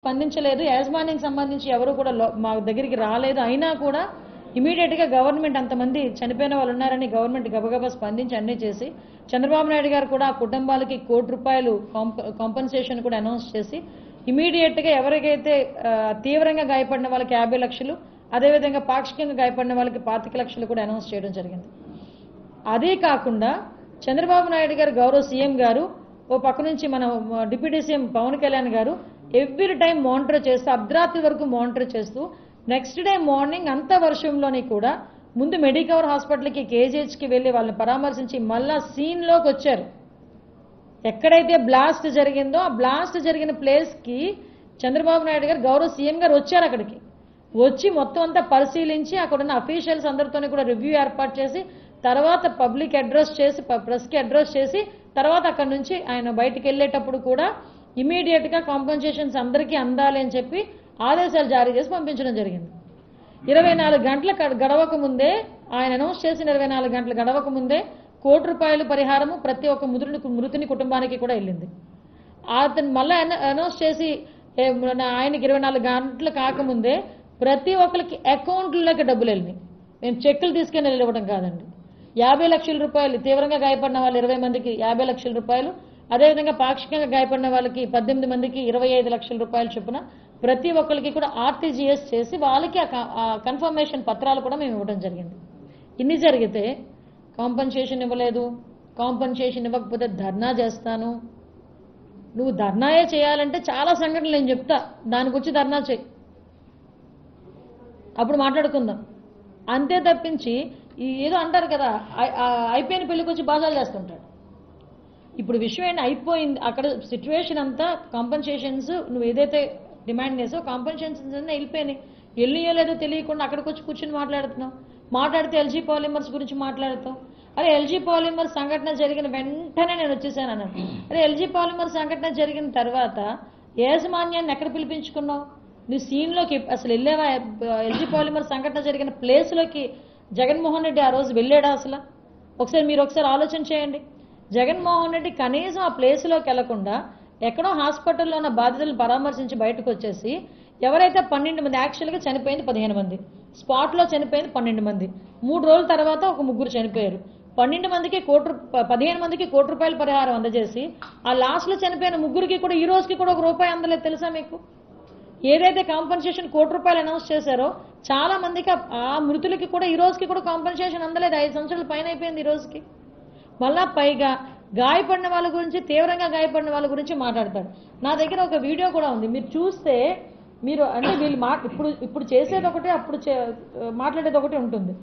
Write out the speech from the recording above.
స్పందించలేదు. యాజమాన్యానికి సంబంధించి ఎవరు కూడా మా దగ్గరికి రాలేదు. అయినా కూడా ఇమీడియట్ గా గవర్నమెంట్ అంతమంది చనిపోయిన వాళ్ళు ఉన్నారని గవర్నమెంట్ గబగబా స్పందించి అన్ని చేసి చంద్రబాబు నాయుడు గారు కూడా ఆ కుటుంబాలకి ₹1 కోటి కాంపెన్సేషన్ కూడా అనౌన్స్ చేసి ఇమీడియట్ గా ఎవరికైతే తీవ్రంగా గాయపడిన వాళ్ళకి 50 లక్షలు, అదేవిధంగా పాక్షికంగా గాయపడిన వాళ్ళకి 25 లక్షలు కూడా అనౌన్స్ చేయడం జరిగింది. అదే కాకుండా చంద్రబాబు నాయుడు గారు గౌరవ సీఎం గారు ఓ పక్క నుంచి మన డిప్యూటీ సీఎం పవన్ కళ్యాణ్ గారు ఎవ్రీ టైం మానిటర్ చేస్తూ అర్ధరాత్రి వరకు మానిటర్ చేస్తూ నెక్స్ట్ డే మార్నింగ్ అంత వర్షంలోని కూడా ముందు మెడికవర్ హాస్పిటల్కి కేజీహెచ్కి వెళ్ళి వాళ్ళని పరామర్శించి మళ్ళా సీన్లోకి వచ్చారు. ఎక్కడైతే బ్లాస్ట్ జరిగిందో ఆ బ్లాస్ట్ జరిగిన ప్లేస్కి చంద్రబాబు నాయుడు గారు గౌరవ సీఎం గారు వచ్చారు. అక్కడికి వచ్చి మొత్తం అంతా పరిశీలించి అక్కడున్న అఫీషియల్స్ అందరితోనే కూడా రివ్యూ ఏర్పాటు చేసి తర్వాత పబ్లిక్ అడ్రస్ చేసి ప్రెస్కి అడ్రస్ చేసి తర్వాత అక్కడి నుంచి ఆయన బయటికి వెళ్ళేటప్పుడు కూడా ఇమీడియట్ గా కాంపెన్సేషన్స్ అందరికీ అందాలి అని చెప్పి ఆదేశాలు జారీ చేసి పంపించడం జరిగింది. 24 గంటల గడవక ముందే ఆయన అనౌన్స్ చేసిన 24 గంటల గడవక ముందే ₹1 పరిహారము ప్రతి ఒక్క మృతుని కుటుంబానికి కూడా వెళ్ళింది. అతను మళ్ళీ అనౌన్స్ చేసి ఆయనకి 24 గంటలు కాకముందే ప్రతి ఒక్కరికి అకౌంట్లలోకి డబ్బులు వెళ్ళినాయి. మేము చెక్కులు తీసుకుని ఇవ్వడం కాదండి. ₹50 లక్షలు తీవ్రంగా గాయపడిన వాళ్ళు 20 మందికి ₹50 లక్షలు, అదేవిధంగా పాక్షికంగా గాయపడిన వాళ్ళకి 18 మందికి ₹25 లక్షల చొప్పున ప్రతి ఒక్కరికి కూడా ఆర్టీజీఎస్ చేసి వాళ్ళకి ఆ కన్ఫర్మేషన్ పత్రాలు కూడా మేము ఇవ్వడం జరిగింది. ఇన్ని జరిగితే కాంపెన్సేషన్ ఇవ్వలేదు, కాంపెన్సేషన్ ఇవ్వకపోతే ధర్నా చేస్తాను. నువ్వు ధర్నాయే చేయాలంటే చాలా సంఘటనలు నేను చెప్తా, దాని గురించి ధర్నా చేయి, అప్పుడు మాట్లాడుకుందాం. అంతే తప్పించి ఏదో అంటారు కదా అయిపోయిన పెళ్లికి వచ్చి బాజాలు చేస్తుంటాడు. ఇప్పుడు విషయం ఏంటి, అయిపోయింది అక్కడ సిచ్యువేషన్ అంతా. కాంపెన్సేషన్స్ నువ్వు ఏదైతే డిమాండ్ చేసావు కాంపెన్సేషన్స్ అన్నీ వెళ్ళిపోయినాయి. వెళ్ళియో లేదో తెలియకుండా అక్కడికి వచ్చి కూర్చొని మాట్లాడుతున్నావు. మాట్లాడితే ఎల్జీ పాలిమర్స్ గురించి మాట్లాడుతావు. అరే ఎల్జీ పాలిమర్స్ సంఘటన జరిగిన వెంటనే నేను వచ్చేసాను అన్నాడు. అరే ఎల్జీ పాలిమర్స్ సంఘటన జరిగిన తర్వాత యాజమాన్యాన్ని ఎక్కడ పిలిపించుకున్నావు? నువ్వు సీన్లోకి అసలు వెళ్ళావా? ఎల్జీ పాలిమర్స్ సంఘటన జరిగిన ప్లేస్లోకి జగన్మోహన్ రెడ్డి ఆ రోజు వెళ్ళాడా? అసలు మీరు ఒకసారి ఆలోచన చేయండి. జగన్మోహన్ రెడ్డి కనీసం ఆ ప్లేస్లోకి వెళ్లకుండా ఎక్కడో హాస్పిటల్లో ఉన్న బాధితులను పరామర్శించి బయటకు వచ్చేసి ఎవరైతే 12 మంది, యాక్చువల్గా చనిపోయింది 15 మంది, స్పాట్లో చనిపోయింది 12 మంది, 3 రోజుల తర్వాత ఒక 3 చనిపోయారు. 15 మందికి ₹15 మందికి ₹1 పరిహారం అందజేసి ఆ లాస్ట్లో చనిపోయిన 3కి కూడా ఈ రోజుకి కూడా ₹1 అందలేదు. తెలుసా మీకు? ఏదైతే కాంపెన్సేషన్ ₹1 అనౌన్స్ చేశారో చాలా మందికి ఆ మృతులకి కూడా ఈ రోజుకి కూడా కాంపెన్సేషన్ అందలేదు. 5 సంవత్సరాల పైన అయిపోయింది ఈ రోజుకి. మళ్ళా పైగా గాయపడిన వాళ్ళ గురించి, తీవ్రంగా గాయపడిన వాళ్ళ గురించి మాట్లాడతాడు. నా దగ్గర ఒక వీడియో కూడా ఉంది, మీరు చూస్తే మీరు అంటే వీళ్ళు ఇప్పుడు చేసేది ఒకటి, అప్పుడు మాట్లాడేది ఒకటి ఉంటుంది.